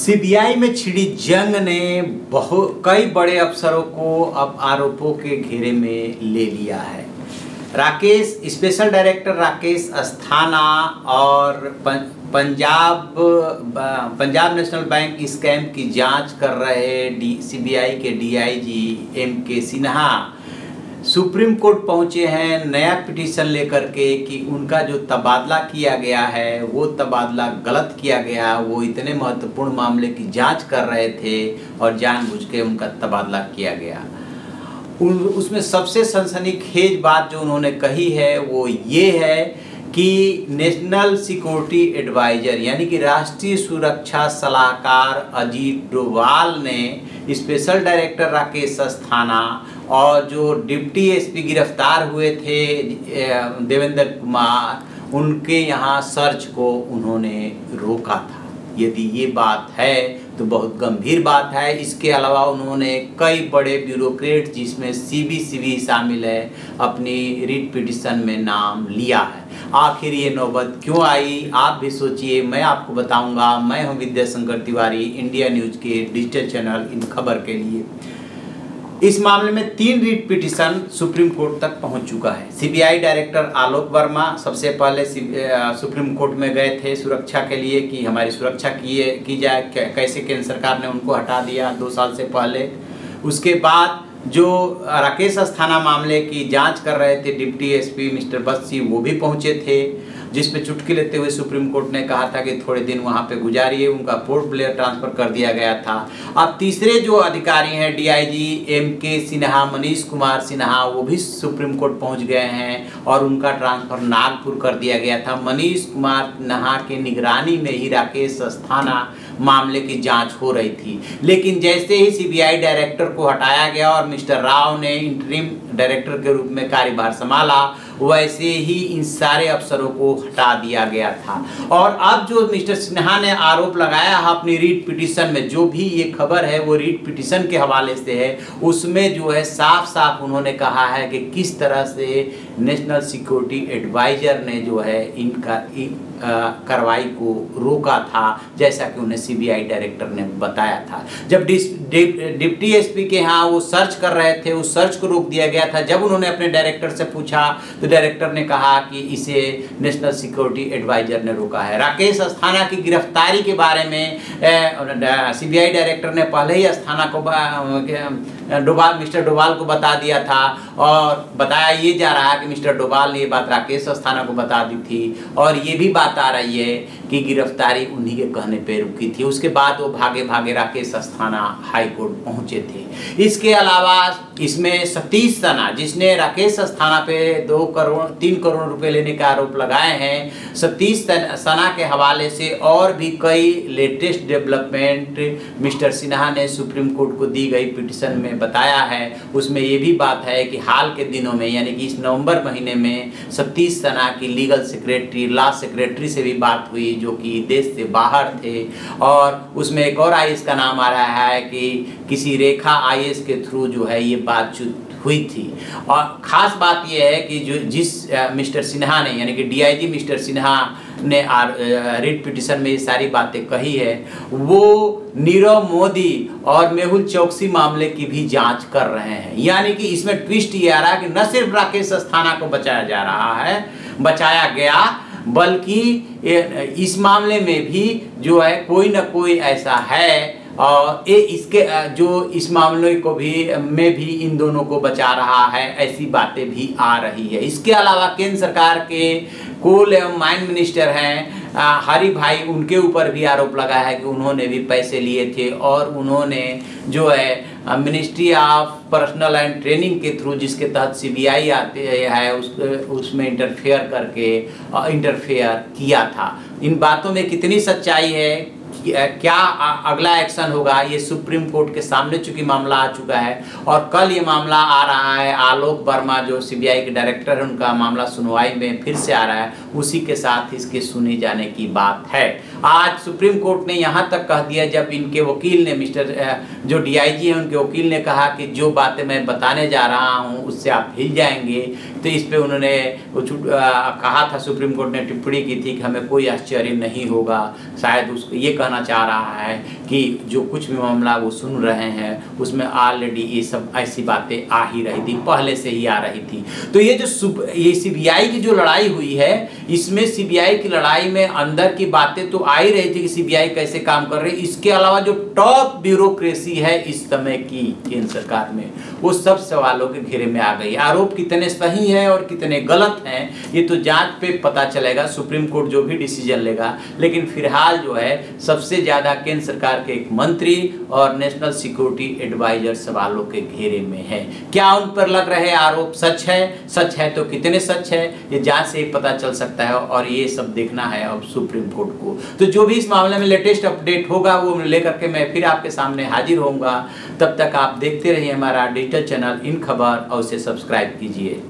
CBI में छिड़ी जंग ने कई बड़े अफसरों को अब आरोपों के घेरे में ले लिया है। राकेश स्पेशल डायरेक्टर राकेश अस्थाना और पंजाब नेशनल बैंक स्कैम की जांच कर रहे सीबीआई के DIG MK. Sinha supreme court पहुंचे हैं नया पिटीशन लेकर के कि उनका जो तबादला किया गया है वो तबादला गलत किया गया। वो इतने महत्वपूर्ण मामले की जांच कर रहे थे और जानबूझ के उनका तबादला किया गया। उसमें सबसे सनसनीखेज बात जो उन्होंने कही है वो ये है कि नेशनल सिक्योरिटी एडवाइजर यानी कि राष्ट्रीय सुरक्षा सलाहकार अजीत डोभाल ने स्पेशल डायरेक्टर राकेश अस्थाना और जो डिप्टी एसपी गिरफ्तार हुए थे देवेंद्र कुमार, उनके यहाँ सर्च को उन्होंने रोका था। यदि ये बात है तो बहुत गंभीर बात है। इसके अलावा उन्होंने कई बड़े ब्यूरोक्रेट जिसमें सीबी शामिल है अपनी रिट पिटीशन में नाम लिया है। आखिर ये नौबत क्यों आई आप भी सोचिए, मैं आपको बताऊंगा। मैं हूं विद्याशंकर तिवारी, इंडिया न्यूज़ के डिजिटल चैनल इन खबर के लिए। इस मामले में 3 रिट पिटीशन सुप्रीम कोर्ट तक पहुंच चुका है। सीबीआई डायरेक्टर आलोक वर्मा सबसे पहले सुप्रीम कोर्ट में गए थे सुरक्षा के लिए कि हमारी सुरक्षा की जाए, कैसे केंद्र सरकार ने उनको हटा दिया 2 साल से पहले। उसके बाद जो राकेश अस्थाना मामले की जांच कर रहे थे डिप्टी एसपी मिस्टर बस्सी, वो भी पहुंचे थे, जिस पे चुटकी लेते हुए सुप्रीम कोर्ट ने कहा था कि थोड़े दिन वहां पे गुजारिए। उनका पोर्ट ब्लेयर ट्रांसफ़र कर दिया गया था। अब तीसरे जो अधिकारी हैं डीआईजी एम.के. सिन्हा, मनीष कुमार सिन्हा, वो भी सुप्रीम कोर्ट पहुंच गए हैं और उनका ट्रांसफ़र नागपुर कर दिया गया था। मनीष कुमार सिन्हा के निगरानी में ही राकेश अस्थाना मामले की जांच हो रही थी। लेकिन जैसे ही सीबीआई डायरेक्टर को हटाया गया और मिस्टर राव ने इंटरिम डायरेक्टर के रूप में कार्यभार संभाला, वैसे ही इन सारे अफसरों को हटा दिया गया था। और अब जो मिस्टर सिन्हा ने आरोप लगाया है अपनी रीट पिटीशन में, जो भी ये खबर है वो रीट पिटीशन के हवाले से है, उसमें जो है साफ साफ उन्होंने कहा है कि किस तरह से नेशनल सिक्योरिटी एडवाइजर ने जो है इनका कार्रवाई को रोका था, जैसा कि उन्हें सीबीआई डायरेक्टर ने बताया था। जब डिप्टी एसपी के यहाँ वो सर्च कर रहे थे, उस सर्च को रोक दिया गया था। जब उन्होंने अपने डायरेक्टर से पूछा तो डायरेक्टर ने कहा कि इसे नेशनल सिक्योरिटी एडवाइजर ने रोका है। राकेश अस्थाना की गिरफ्तारी के बारे में सीबीआई डायरेक्टर ने पहले ही अस्थाना को मिस्टर डोभाल को बता दिया था और बताया ये जा रहा है कि मिस्टर डोभाल ने ये बात राकेश अस्थाना को बता दी थी और ये भी बात आ रही है कि गिरफ्तारी उन्हीं के कहने पे रुकी थी। उसके बाद वो भागे भागे राकेश अस्थाना हाई कोर्ट पहुंचे थे। इसके अलावा इसमें सतीश सना, जिसने राकेश अस्थाना पे 3 करोड़ रुपए लेने का आरोप लगाए हैं, सतीश सना के हवाले से और भी कई लेटेस्ट डेवलपमेंट मिस्टर सिन्हा ने सुप्रीम कोर्ट को दी गई पिटीशन में बताया है। उसमें ये भी बात है कि हाल के दिनों में यानी कि इस नवंबर महीने में सतीश सना की लीगल सेक्रेटरी, लॉ सेक्रेटरी से भी बात हुई जो कि देश से बाहर थे। और उसमें एक और आईएएस का नाम आ रहा है कि किसी रेखा आईएएस के थ्रू जो है ये बातचीत हुई थी। और ख़ास बात यह है कि जिस मिस्टर सिन्हा ने यानी कि डीआईजी मिस्टर सिन्हा ने रिट पिटीशन में ये सारी बातें कही है, वो नीरव मोदी और मेहुल चौकसी मामले की भी जांच कर रहे हैं। यानी कि इसमें ट्विस्ट ये आ रहा है कि न सिर्फ राकेश अस्थाना को बचाया गया बल्कि इस मामले में भी जो है कोई न कोई ऐसा है और इस मामले को में भी इन दोनों को बचा रहा है, ऐसी बातें भी आ रही है। इसके अलावा केंद्र सरकार के कोल एवं माइन मिनिस्टर हैं हरि भाई, उनके ऊपर भी आरोप लगा है कि उन्होंने भी पैसे लिए थे और उन्होंने जो है ministry of personal and training के थ्रू, जिसके तहत सीबीआई आते है, उसमें इंटरफेयर किया था। इन बातों में कितनी सच्चाई है, क्या अगला एक्शन होगा, ये सुप्रीम कोर्ट के सामने चूंकि मामला आ चुका है और कल ये मामला आ रहा है। आलोक वर्मा जो सीबीआई के डायरेक्टर है, उनका मामला सुनवाई में फिर से आ रहा है, उसी के साथ इसके सुने जाने की बात है। आज सुप्रीम कोर्ट ने यहाँ तक कह दिया, जब इनके वकील ने जो डीआईजी हैं उनके वकील ने कहा कि जो बातें मैं बताने जा रहा हूँ उससे आप हिल जाएंगे, तो इस पे उन्होंने कहा था, सुप्रीम कोर्ट ने टिप्पणी की थी कि हमें कोई आश्चर्य नहीं होगा, शायद उसको ये कहना चाह रहा है कि जो कुछ भी मामला वो सुन रहे हैं उसमें ऑलरेडी ये सब ऐसी बातें आ ही रही थी, पहले से ही आ रही थी। तो ये ये सीबीआई की जो लड़ाई हुई है, इसमें सीबीआई की लड़ाई में अंदर की बातें तो आ ही रही थी कि सीबीआई कैसे काम कर रही है, इसके अलावा जो टॉप ब्यूरोक्रेसी है इस समय की केंद्र सरकार में, वो सब सवालों के घेरे में आ गई। आरोप कितने सही हैं और कितने गलत हैं ये तो जांच पे पता चलेगा, सुप्रीम कोर्ट जो भी डिसीजन लेगा। लेकिन फिलहाल जो है सबसे ज्यादा केंद्र सरकार के एक मंत्री और नेशनल सिक्योरिटी एडवाइजर सवालों के घेरे में है। क्या उन पर लग रहे आरोप सच है? सच है तो कितने सच है, ये जांच से पता चल सकता है, और ये सब देखना है अब सुप्रीम कोर्ट को। तो जो भी इस मामले में लेटेस्ट अपडेट होगा वो लेकर के मैं फिर आपके सामने हाजिर होऊंगा। तब तक आप देखते रहिए हमारा डिजिटल चैनल इन खबर और उसे सब्सक्राइब कीजिए।